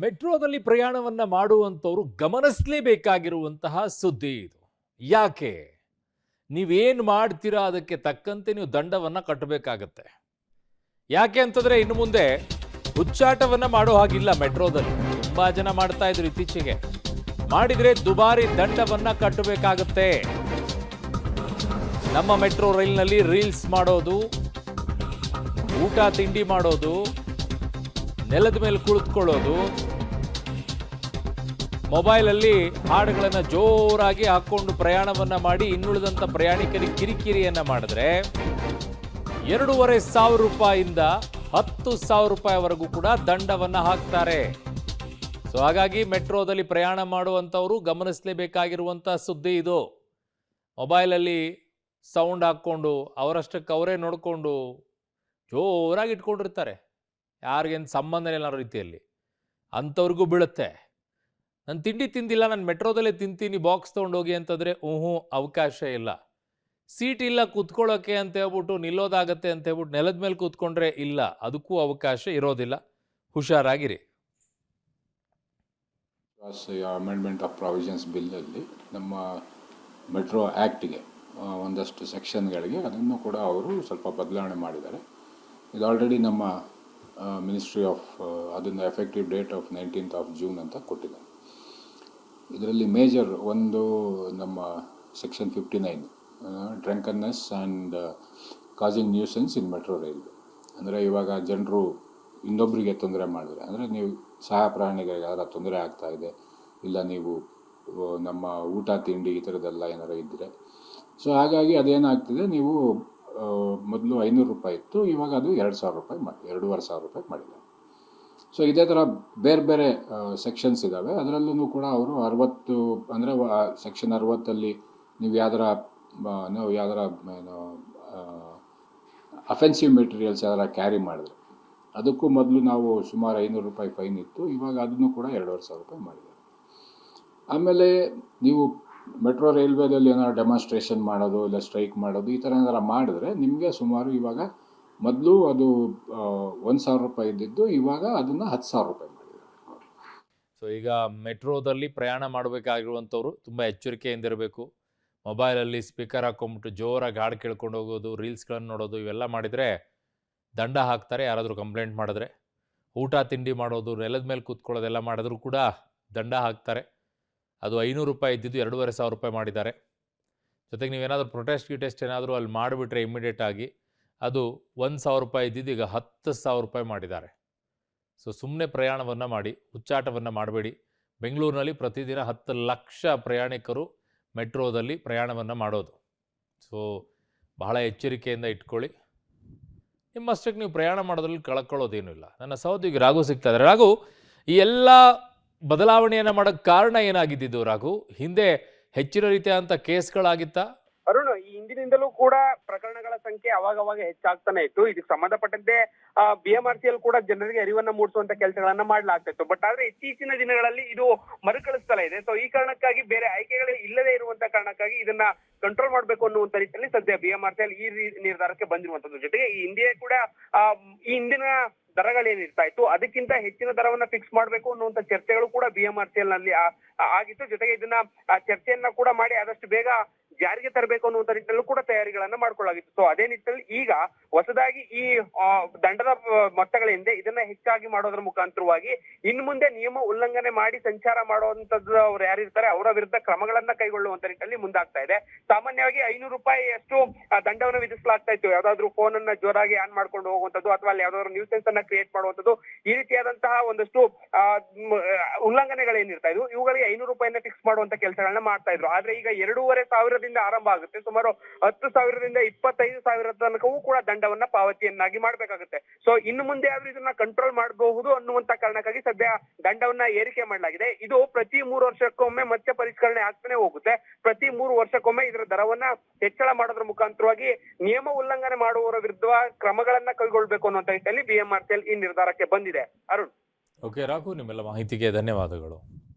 ಮೆಟ್ರೋದಲ್ಲಿ ಪ್ರಯಾಣವನ್ನ ಮಾಡುವಂತವರು ಗಮನಿಸಲೇಬೇಕಾಗಿರುವಂತಹ ಸುದ್ದಿ ಇದು. ಯಾಕೆ? ನೀವೇನು ಮಾಡ್ತೀರಾ ಅದಕ್ಕೆ ತಕ್ಕಂತೆ ನೀವು ದಂಡವನ್ನ ಕಟ್ಟಬೇಕಾಗತ್ತೆ. ಯಾಕೆ ಅಂತಂದ್ರೆ ಇನ್ನು ಮುಂದೆ ಹುಚ್ಚಾಟವನ್ನ ಮಾಡೋ ಹಾಗಿಲ್ಲ. ಮೆಟ್ರೋದಲ್ಲಿ ತುಂಬಾ ಜನ ಮಾಡ್ತಾ ಇದ್ರು ಇತ್ತೀಚೆಗೆ. ಮಾಡಿದ್ರೆ ದುಬಾರಿ ದಂಡವನ್ನ ಕಟ್ಟಬೇಕಾಗತ್ತೆ. ನಮ್ಮ ಮೆಟ್ರೋ ರೈಲ್ನಲ್ಲಿ ರೀಲ್ಸ್ ಮಾಡೋದು, ಊಟ ತಿಂಡಿ ಮಾಡೋದು, ನೆಲದ ಮೇಲೆ ಕುಳಿತುಕೊಳ್ಳೋದು, ಮೊಬೈಲಲ್ಲಿ ಹಾಡುಗಳನ್ನು ಜೋರಾಗಿ ಹಾಕೊಂಡು ಪ್ರಯಾಣವನ್ನ ಮಾಡಿ ಇನ್ನುಳಿದಂಥ ಪ್ರಯಾಣಿಕರಿಗೆ ಕಿರಿಕಿರಿಯನ್ನ ಮಾಡಿದ್ರೆ 2,500 ರೂಪಾಯಿಂದ 10,000 ರೂಪಾಯಿವರೆಗೂ ಕೂಡ ದಂಡವನ್ನ ಹಾಕ್ತಾರೆ. ಸೊ ಹಾಗಾಗಿ ಮೆಟ್ರೋದಲ್ಲಿ ಪ್ರಯಾಣ ಮಾಡುವಂಥವರು ಗಮನಿಸಲೇಬೇಕಾಗಿರುವಂಥ ಸುದ್ದಿ ಇದು. ಮೊಬೈಲಲ್ಲಿ ಸೌಂಡ್ ಹಾಕ್ಕೊಂಡು ಅವರಷ್ಟಕ್ಕೆ ಅವರೇ ನೋಡಿಕೊಂಡು ಜೋರಾಗಿ ಇಟ್ಕೊಂಡಿರ್ತಾರೆ. ಯಾರಿಗೇನು ಸಂಬಂಧ ಇಲ್ಲ ಅನ್ನೋ ರೀತಿಯಲ್ಲಿ ಅಂಥವ್ರಿಗೂ ಬೀಳುತ್ತೆ. ನಾನು ತಿಂಡಿ ತಿಂದಿಲ್ಲ, ನಾನು ಮೆಟ್ರೋದಲ್ಲೇ ತಿಂತೀನಿ, ಬಾಕ್ಸ್ ತೊಗೊಂಡೋಗಿ ಅಂತಂದರೆ ಅವಕಾಶ ಇಲ್ಲ. ಸೀಟ್ ಇಲ್ಲ ಕೂತ್ಕೊಳ್ಳೋಕ್ಕೆ ಅಂತ ಹೇಳ್ಬಿಟ್ಟು ನಿಲ್ಲೋದಾಗತ್ತೆ ಅಂತ ಹೇಳ್ಬಿಟ್ಟು ನೆಲದ ಮೇಲೆ ಕೂತ್ಕೊಂಡ್ರೆ ಇಲ್ಲ, ಅದಕ್ಕೂ ಅವಕಾಶ ಇರೋದಿಲ್ಲ. ಹುಷಾರಾಗಿರಿ. ಅಮೆಂಡ್ಮೆಂಟ್ ಆಫ್ ಪ್ರಾವಿಷನ್ಸ್ ಬಿಲ್ಲಲ್ಲಿ ನಮ್ಮ ಮೆಟ್ರೋ ಆ್ಯಕ್ಟ್ಗೆ ಒಂದಷ್ಟು ಸೆಕ್ಷನ್ಗಳಿಗೆ ಅದನ್ನು ಕೂಡ ಅವರು ಸ್ವಲ್ಪ ಬದಲಾವಣೆ ಮಾಡಿದ್ದಾರೆ. ಇದು ಆಲ್ರೆಡಿ ನಮ್ಮ ಮಿನಿಸ್ಟ್ರಿ ಆಫ್ ಅದನ್ನು effective date of 19th of June ಅಂತ ಕೊಟ್ಟಿದ್ದಾರೆ. ಇದರಲ್ಲಿ ಮೇಜರ್ ಒಂದು ನಮ್ಮ section 59 drunkenness and causing nuisance in metro rail. ಅಂದರೆ ಇವಾಗ ಜನರು ಇನ್ನೊಬ್ಬರಿಗೆ ತೊಂದರೆ ಮಾಡಿದ್ರೆ, ಅಂದರೆ ನೀವು ಸಹ ಪ್ರಾಣಿಗಳಿಗೆ ಯಾರ ತೊಂದರೆ ಆಗ್ತಾಯಿದೆ, ಇಲ್ಲ ನೀವು ನಮ್ಮ ಊಟ ತಿಂಡಿ ಈ ಥರದ್ದೆಲ್ಲ ಏನಾರು ಇದ್ದರೆ, ಸೊ ಹಾಗಾಗಿ ಅದೇನಾಗ್ತಿದೆ, ನೀವು ಮೊದಲು 500 ರೂಪಾಯಿ ಇತ್ತು, ಇವಾಗ ಅದು 2,000 ರೂಪಾಯಿ 2,500 ರೂಪಾಯಿ ಮಾಡಿದ್ದಾರೆ. ಸೊ ಇದೇ ಥರ ಬೇರೆ ಬೇರೆ ಸೆಕ್ಷನ್ಸ್ ಇದ್ದಾವೆ. ಅದರಲ್ಲೂ ಕೂಡ ಅವರು 60 ಅಂದರೆ ಸೆಕ್ಷನ್ 60ಅಲ್ಲಿ ನೀವು ಯಾವ್ದಾರ ಏನು ಅಫೆನ್ಸಿವ್ ಮೆಟೀರಿಯಲ್ಸ್ ಯಾವ್ದಾರ ಕ್ಯಾರಿ ಮಾಡಿದ್ರೆ ಅದಕ್ಕೂ ಮೊದಲು ನಾವು ಸುಮಾರು 500 ರೂಪಾಯಿ ಫೈನ್ ಇತ್ತು, ಇವಾಗ ಅದನ್ನು ಕೂಡ 2,500 ರೂಪಾಯಿ ಮಾಡಿದ್ದಾರೆ. ಆಮೇಲೆ ನೀವು ಮೆಟ್ರೋ ರೈಲ್ವೇದಲ್ಲಿ ಏನಾದ್ರು ಡೆಮಾನ್ಸ್ಟ್ರೇಷನ್ ಮಾಡೋದು ಇಲ್ಲ ಸ್ಟ್ರೈಕ್ ಮಾಡೋದು ಈ ಥರ ಏನಾರು ಮಾಡಿದ್ರೆ ನಿಮಗೆ ಸುಮಾರು ಇವಾಗ ಮೊದಲು ಅದು 1,000 ರೂಪಾಯಿ ಇದ್ದಿದ್ದು ಇವಾಗ ಅದನ್ನು 10,000 ರೂಪಾಯಿ ಮಾಡಿದ್ದಾರೆ. ಸೊ ಈಗ ಮೆಟ್ರೋದಲ್ಲಿ ಪ್ರಯಾಣ ಮಾಡಬೇಕಾಗಿರುವಂಥವ್ರು ತುಂಬ ಎಚ್ಚರಿಕೆಯಿಂದಿರಬೇಕು. ಮೊಬೈಲಲ್ಲಿ ಸ್ಪೀಕರ್ ಹಾಕೊಂಡ್ಬಿಟ್ಟು ಜೋರಾಗಿ ಹಾಡು ಕೇಳ್ಕೊಂಡು ಹೋಗೋದು, ರೀಲ್ಸ್ಗಳನ್ನು ನೋಡೋದು ಇವೆಲ್ಲ ಮಾಡಿದರೆ ದಂಡ ಹಾಕ್ತಾರೆ. ಯಾರಾದರೂ ಕಂಪ್ಲೇಂಟ್ ಮಾಡಿದ್ರೆ ಊಟ ತಿಂಡಿ ಮಾಡೋದು, ನೆಲದ ಮೇಲೆ ಕೂತ್ಕೊಳ್ಳೋದೆಲ್ಲ ಮಾಡಿದ್ರು ಕೂಡ ದಂಡ ಹಾಕ್ತಾರೆ. ಅದು 500 ರೂಪಾಯಿ ಇದ್ದಿದ್ದು 2,500 ರೂಪಾಯಿ ಮಾಡಿದ್ದಾರೆ. ಜೊತೆಗೆ ನೀವೇನಾದರೂ ಪ್ರೊಟೆಸ್ಟ್ ಏನಾದರೂ ಅಲ್ಲಿ ಮಾಡಿಬಿಟ್ರೆ ಇಮ್ಮಿಡಿಯೇಟಾಗಿ ಅದು 1,000 ರೂಪಾಯಿ ಇದ್ದಿದ್ದು ಈಗ 10,000 ರೂಪಾಯಿ ಮಾಡಿದ್ದಾರೆ. ಸೊ ಸುಮ್ಮನೆ ಪ್ರಯಾಣವನ್ನು ಮಾಡಿ, ಹುಚ್ಚಾಟವನ್ನು ಮಾಡಬೇಡಿ. ಬೆಂಗಳೂರಿನಲ್ಲಿ ಪ್ರತಿದಿನ 10 ಲಕ್ಷ ಪ್ರಯಾಣಿಕರು ಮೆಟ್ರೋದಲ್ಲಿ ಪ್ರಯಾಣವನ್ನು ಮಾಡೋದು. ಸೊ ಬಹಳ ಎಚ್ಚರಿಕೆಯಿಂದ ಇಟ್ಕೊಳ್ಳಿ. ನಿಮ್ಮಷ್ಟಕ್ಕೆ ನೀವು ಪ್ರಯಾಣ ಮಾಡೋದ್ರಲ್ಲಿ ಕಳ್ಕೊಳ್ಳೋದೇನೂ ಇಲ್ಲ. ನನ್ನ ಸಹೋದ್ಯೋಗಿ ರಾಘು ಸಿಗ್ತಾ ಇದ್ದಾರೆ. ರಾಘು, ಈ ಎಲ್ಲ ಬದಲಾವಣೆಯನ್ನು ಮಾಡೋಕ್ಕೆ ಕಾರಣ ಏನಾಗಿದ್ದು ರಾಘು? ಹಿಂದೆ ಹೆಚ್ಚಿನ ರೀತಿಯಾದಂಥ ಕೇಸ್ಗಳಾಗಿತ್ತಾ? ಅರುಣ್, ಈ ಹಿಂದಿನಿಂದಲೂ ಕೂಡ ಪ್ರಕರಣಗಳ ಸಂಖ್ಯೆ ಅವಾಗವಾಗ ಹೆಚ್ಚಾಗ್ತಾನೆ ಇತ್ತು. ಇದಕ್ಕೆ ಸಂಬಂಧಪಟ್ಟಂತೆ BMRCL ಕೂಡ ಜನರಿಗೆ ಅರಿವನ್ನ ಮೂಡಿಸುವಂತ ಕೆಲಸಗಳನ್ನ ಮಾಡ್ಲಾಗ್ತಾ ಇತ್ತು. ಬಟ್ ಆದ್ರೆ ಇತ್ತೀಚಿನ ದಿನಗಳಲ್ಲಿ ಇದು ಮರುಕಳಿಸ್ತಾ ಇದೆ. ಸೊ ಈ ಕಾರಣಕ್ಕಾಗಿ ಬೇರೆ ಆಯ್ಕೆಗಳೇ ಇಲ್ಲದೆ ಇರುವಂತ ಕಾರಣಕ್ಕಾಗಿ ಇದನ್ನ ಕಂಟ್ರೋಲ್ ಮಾಡ್ಬೇಕು ಅನ್ನುವಂತ ರೀತಿಯಲ್ಲಿ ಸದ್ಯ BMRCL ಈ ನಿರ್ಧಾರಕ್ಕೆ ಬಂದಿರುವಂತದ್ದು. ಜೊತೆಗೆ ಈ ಹಿಂದೆ ಕೂಡ ಈ ಹಿಂದಿನ ದರಗಳೇನಿರ್ತಾ ಇತ್ತು ಅದಕ್ಕಿಂತ ಹೆಚ್ಚಿನ ದರವನ್ನ ಫಿಕ್ಸ್ ಮಾಡ್ಬೇಕು ಅನ್ನುವಂತ ಚರ್ಚೆಗಳು ಕೂಡ BMRCL ನಲ್ಲಿ ಆಗಿತ್ತು. ಜೊತೆಗೆ ಇದನ್ನ ಚರ್ಚೆಯನ್ನ ಕೂಡ ಮಾಡಿ ಆದಷ್ಟು ಬೇಗ ಜಾರಿಗೆ ತರಬೇಕು ಅನ್ನುವಂತ ನಿಟ್ಟಿನಲ್ಲೂ ಕೂಡ ತಯಾರಿಗಳನ್ನ ಮಾಡ್ಕೊಳ್ಳಾಗಿತ್ತು. ಸೊ ಅದೇ ನಿಟ್ಟಿನಲ್ಲಿ ಈಗ ಹೊಸದಾಗಿ ಈ ದಂಡದ ಮೊತ್ತಗಳೇನಿದೆ ಇದನ್ನ ಹೆಚ್ಚಾಗಿ ಮಾಡೋದ್ರ ಮುಖಾಂತರವಾಗಿ ಇನ್ನು ಮುಂದೆ ನಿಯಮ ಉಲ್ಲಂಘನೆ ಮಾಡಿ ಸಂಚಾರ ಮಾಡುವಂತದ್ದು ಅವ್ರು ಯಾರಿರ್ತಾರೆ ಅವರ ವಿರುದ್ಧ ಕ್ರಮಗಳನ್ನ ಕೈಗೊಳ್ಳುವಂತ ನಿಟ್ಟಿನಲ್ಲಿ ಮುಂದಾಗ್ತಾ ಇದೆ. ಸಾಮಾನ್ಯವಾಗಿ 500 ರೂಪಾಯಿ ಅಷ್ಟು ದಂಡವನ್ನು ವಿಧಿಸಲಾಗ್ತಾ ಇತ್ತು. ಯಾವ್ದಾದ್ರು ಫೋನ್ ಅನ್ನ ಜೋರಾಗಿ ಆನ್ ಮಾಡ್ಕೊಂಡು ಹೋಗುವಂತದ್ದು ಅಥವಾ ಅಲ್ಲಿ ಯಾವ್ದಾದ್ರು ನ್ಯೂಸೆನ್ಸ್ ಅನ್ನ ಕ್ರಿಯೇಟ್ ಮಾಡುವಂತದ್ದು, ಈ ರೀತಿಯಾದಂತಹ ಒಂದಷ್ಟು ಉಲ್ಲಂಘನೆಗಳೇನಿರ್ತಾ ಇದ್ವು ಇವುಗಳಿಗೆ 500 ರೂಪಾಯಿನ ಫಿಕ್ಸ್ ಮಾಡುವಂತ ಕೆಲಸಗಳನ್ನ ಮಾಡ್ತಾ ಇದ್ರು. ಆದ್ರೆ ಈಗ 2,500 ಆರಂಭ ಆಗುತ್ತೆ. ಸುಮಾರು 10,000ರಿಂದ 25,000 ತನಕವೂ ಕೂಡ ದಂಡವನ್ನ ಪಾವತಿಯನ್ನಾಗಿ ಮಾಡ್ಬೇಕಾಗುತ್ತೆ. ಸೊ ಇನ್ನು ಮುಂದೆ ಆದ್ರೂ ಇದನ್ನ ಕಂಟ್ರೋಲ್ ಮಾಡಬಹುದು ಅನ್ನುವಂತ ಕಾರಣಕ್ಕಾಗಿ ಸದ್ಯ ದಂಡವನ್ನ ಏರಿಕೆ ಮಾಡಲಾಗಿದೆ. ಇದು ಪ್ರತಿ 3 ವರ್ಷಕ್ಕೊಮ್ಮೆ ಮತ್ತೆ ಪರಿಷ್ಕರಣೆ ಆಗ್ತಾನೆ ಹೋಗುತ್ತೆ. ಪ್ರತಿ 3 ವರ್ಷಕ್ಕೊಮ್ಮೆ ಇದರ ದರವನ್ನ ಹೆಚ್ಚಳ ಮಾಡೋದ್ರ ಮುಖಾಂತರವಾಗಿ ನಿಯಮ ಉಲ್ಲಂಘನೆ ಮಾಡುವವರ ವಿರುದ್ಧ ಕ್ರಮಗಳನ್ನ ಕೈಗೊಳ್ಳಬೇಕು ಅನ್ನುವಂತ ನಿಟ್ಟಿನಲ್ಲಿ BMRCL ಈ ನಿರ್ಧಾರಕ್ಕೆ ಬಂದಿದೆ. ಅರುಣ್. ಓಕೆ ರಾಘು, ನಿಮ್ಮೆಲ್ಲ ಮಾಹಿತಿಗೆ ಧನ್ಯವಾದಗಳು.